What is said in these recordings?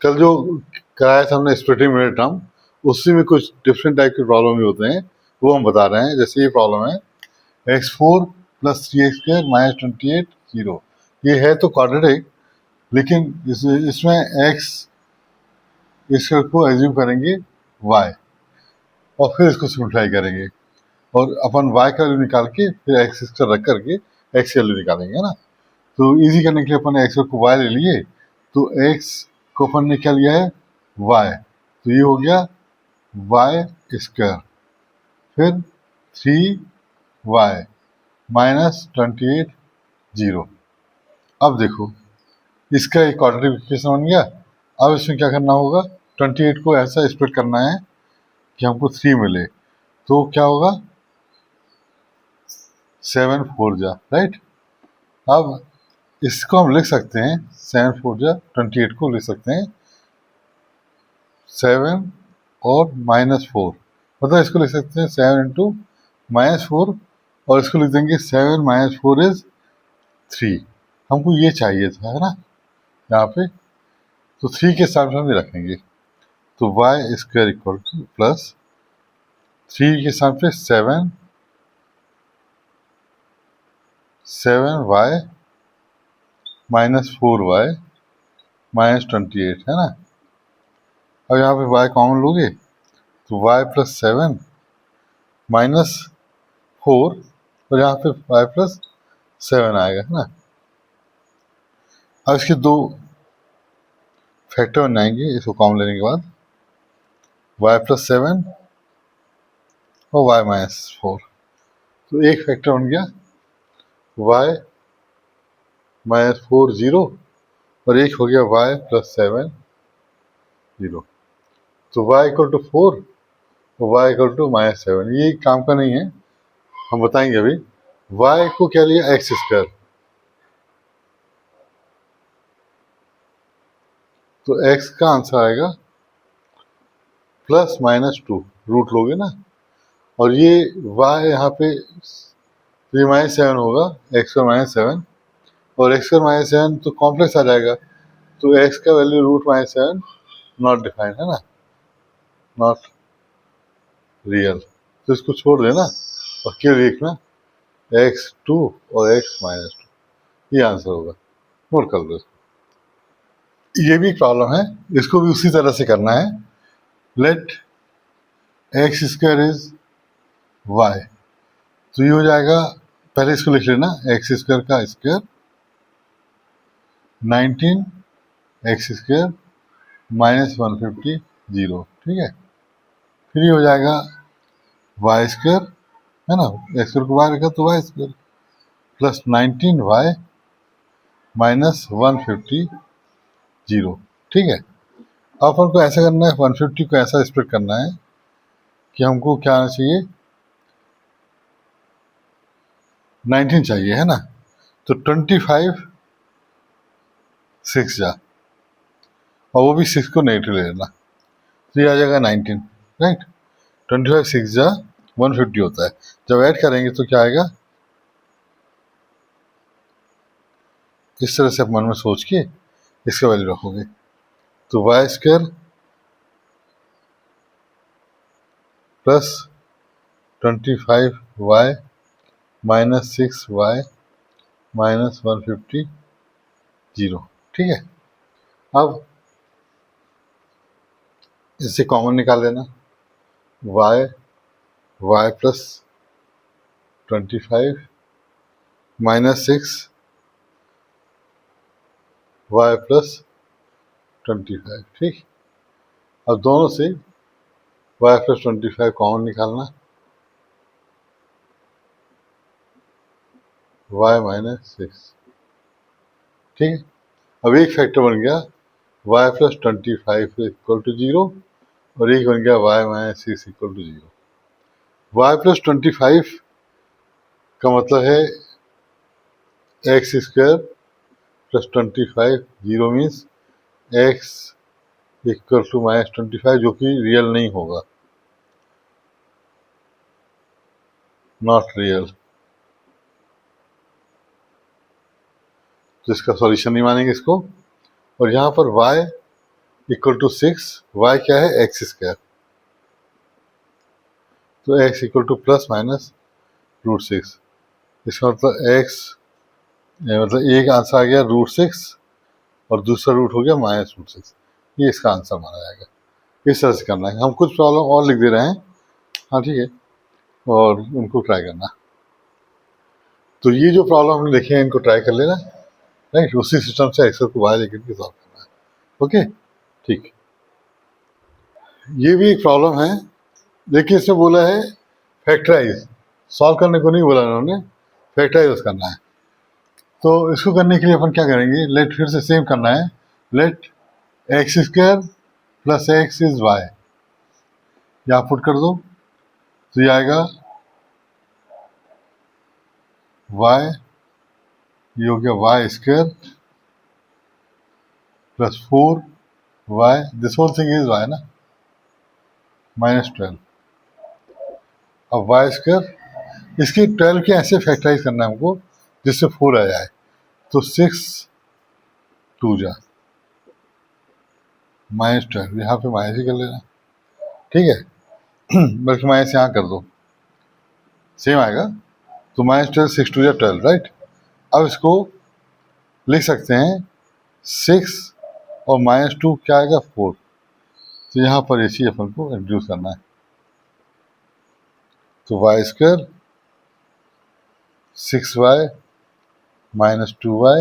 कल जो कराया था हमने स्प्लिटिंग मिनट टर्म, उसी में कुछ डिफरेंट टाइप के प्रॉब्लम भी होते हैं, वो हम बता रहे हैं। जैसे ये प्रॉब्लम है x4 प्लस 3x² माइनस 28 0। ये है तो क्वाड्रेटिक, लेकिन इसमें x स्क्वायर को एज्यूम करेंगे y और फिर इसको सिंप्लीफाई करेंगे, और अपन y का वैल्यू निकाल के फिर x स्क्वायर रख करके x की वैल्यू निकालेंगे, है ना। तो इजी करने के लिए अपन ने x को y ले लिए, तो x को अपन ने क्या लिया है y, तो ये हो गया y स्क्वायर, फिर 3y माइनस 28 0। अब देखो इसका एक क्वाड्रेटिक इक्वेशन बन गया। अब इसमें क्या करना होगा, 28 को ऐसा स्प्लिट करना है कि हमको 3 मिले, तो क्या होगा 7 4 जा, राइट। अब इसको हम लिख सकते हैं 7 4 जा 28 को लिख सकते हैं 7 और -4, मतलब इसको लिख सकते हैं 7 इंटू -4, और इसको लिख देंगे 7 - 4 इज 3। हमको ये चाहिए था, है ना, यहाँ पे, तो 3 के साथ हम ये रखेंगे, तो y square equal two plus 3 के साथ पे 7y माइनस 4y माइनस 28, है ना। अब यहाँ पे y कॉमन लोगे तो y प्लस 7 माइनस 4, और यहाँ पे y प्लस 7 आएगा, है ना। अब इसके दो फैक्टर बन जाएंगे इसको कॉमन लेने के बाद, y प्लस 7 और y माइनस 4, तो एक फैक्टर बन गया y माइनस 4 0, और एक हो गया y प्लस 7 0। तो y इक्वल टू 4 और y इक्वल टू -7, ये काम का नहीं है, हम बताएंगे अभी। y को क्या लिया x स्क्वायर, तो x का आंसर आएगा प्लस -2, रूट लोगे ना, और ये y यहाँ पे -7 होगा, x का -7, और x का -7 तो कॉम्प्लेक्स आ जाएगा, तो x का वैल्यू रूट -7 नॉट डिफाइंड, है ना, नॉट रियल, तो इसको छोड़ देना और क्या लिखना x2 और x -2, ये आंसर होगा। नोट कर लो, ये भी प्रॉब्लम है, इसको भी उसी तरह से करना है। Let x square is y, तो ये हो जाएगा, पहले इसको लिख लेना, एक्स स्क्वायर का स्क्वायर 19 एक्स स्क्वायर माइनस 150 0, ठीक है। फिर ये हो जाएगा वाई स्क्वायर, है ना, एक्स स्क्वायर को वाई रखा तो y square plus 19 y minus 150 0, ठीक है। अब अपन को ऐसा करना है, 150 को ऐसा स्प्लिट करना है कि हमको क्या आना चाहिए, 19 चाहिए, है ना, तो 25 6 जा, और वो भी 6 को नेगेटिव ले लेना, तो ये आ जाएगा 19, राइट। 25 6 जा 150 होता है, जब ऐड करेंगे तो क्या आएगा, इस तरह से आप मन में सोच के इसका वैल्यू रखोगे, तो y square plus 25 y minus 6 y minus 150 0, ठीक है। अब इससे कॉमन निकाल लेना, y plus 25 minus 6 y plus 25, ठीक। अब दोनों से वाई प्लस 25 कॉमन निकालना, वाई माइनस 6, ठीक है। अब एक फैक्टर बन गया वाई प्लस 25 इक्वल टू 0, और एक बन गया y minus 6 equal to 0। Y plus 25 का मतलब है x square plus 25 0 means x equal to -25, जो कि रियल नहीं होगा, नॉट रियल। तो इसका सॉल्यूशन नहीं मानेंगे इसको। और यहाँ पर y इक्वल टू 6, y क्या है एक्स स्क्वायर, तो x equal two plus minus √6, इसका मतलब x मतलब एक आंसर आ गया √6 और दूसरा रूट हो गया -√6, ये इसका आंसर माना जाएगा। इस तरह से करना है। हम कुछ प्रॉब्लम और लिख दे रहे हैं, हाँ ठीक है, और उनको ट्राई करना। तो ये जो प्रॉब्लम हमने लिखे हैं इनको ट्राई कर लेना, राइट। उसी सिस्टम से एक्सेल को बाहर लेकर के सॉल्व करना है, ओके ठीक। ये भी एक प्रॉब्लम है, देखिए इसमें बोला है फैक्टराइज, सॉल्व करने को नहीं बोला इन्होंने, फैक्टराइज करना है। तो इसको करने के लिए अपन क्या करेंगे, लेट फिर से सेम करना है, let x square plus x is y, यहाँ पुट कर दो, तो ये आएगा वाई, ये हो गया y square plus 4y, this whole thing is y ना, -12। अब वाई स्क्वायर, इसकी 12 के ऐसे फैक्टराइज करना है हमको जिससे 4 आ जाए, तो 6 2 जा -12, यहाँ पे माइनस ही कर लेना, ठीक है। बल्कि माइनस यहाँ कर दो, सेम आएगा, तो -12 6 2 जा 12, राइट। अब इसको लिख सकते हैं 6 और -2 क्या आएगा 4, तो यहाँ पर ये चीज अपन को इंट्रोड्यूस करना है, तो वाई स्क्वायर 6y -2y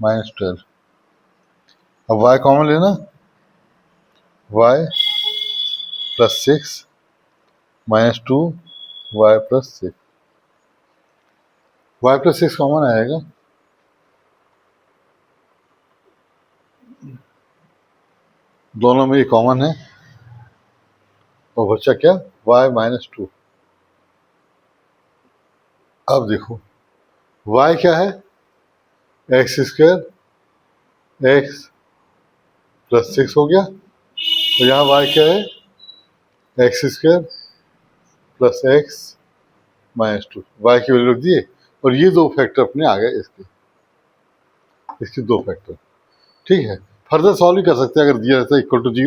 -12, अब y कॉमन लेना, y plus 6 -2 y plus 6, y plus 6 common आएगा, दोनों में ये कॉमन है, और बच्चा क्या y -2। अब देखो y क्या है एक्स स्क्वायर, एक्स प्लस 6 हो गया, तो यहाँ y क्या है x square plus x -2, y की वैल्यू रख दिए, और ये दो फैक्टर अपने आ गए इसके दो फैक्टर, ठीक है। फर्दर सॉल्व भी कर सकते हैं, अगर दिया रहता है इक्वल टू 0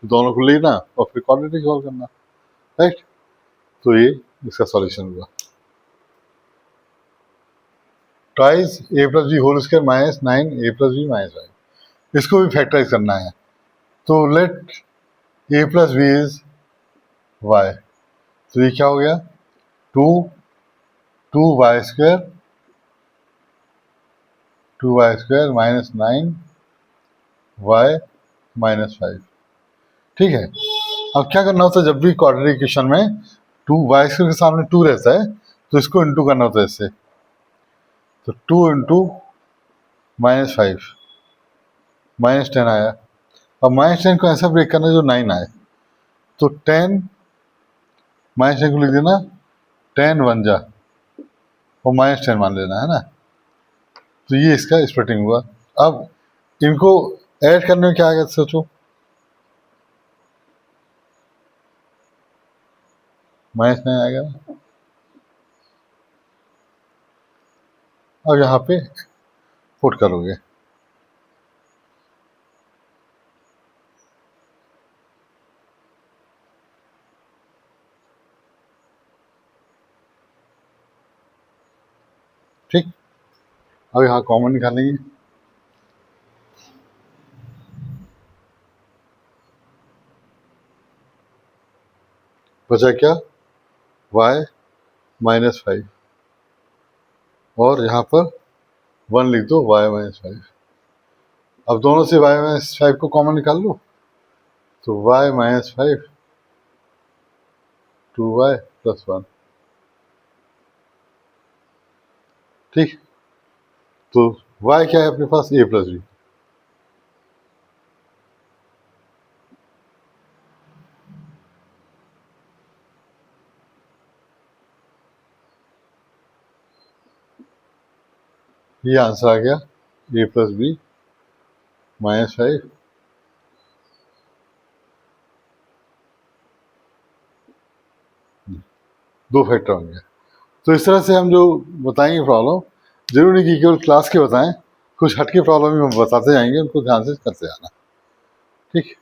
तो दोनों को लेना और फिर क्वाड्रेटिक सॉल्व करना, राइट। तो ये इसका सॉल्यूशन हुआ, twice a plus b whole square -9 a plus b -5, इसको भी फैक्टराइज करना है, तो let a plus b is y, तो ये क्या हो गया 2y स्क्वायर -9 y -5, ठीक है। अब क्या करना होता है, जब भी क्वाड्रेटिक इक्वेशन में 2y स्क्वायर के सामने 2 रहता है तो इसको इंटू करना होता है इससे, तो 2 इंटू -5 -10 आया। अब -10 को ऐसा ब्रेक करना जो 9 आए, तो 10 -10 को लिख देना 10 1 जा और -10 मान लेना है ना, तो ये इसका स्प्लिटिंग हुआ। अब इनको ऐड करने में क्या आएगा सोचो, -9 आएगा ना, अब यहाँ पे पुट करोगे, ठीक। अब यहाँ कॉमन निकालेंगे, बचा क्या y -5, और यहाँ पर 1 लिख दो y -5। अब दोनों से y -5 को कॉमन निकाल लो, तो y -5 2y + 1, ठीक। तो y क्या है अपने पास a प्लस बी, ये आंसर आ गया a प्लस बी -5 दो फैक्टर होंगे। तो इस तरह से हम जो बताएंगे प्रॉब्लम, जरूरी नहीं कि केवल क्लास के बताएं, कुछ हटके प्रॉब्लम भी हम बताते जाएंगे, उनको ध्यान से करते जाना। ठीक।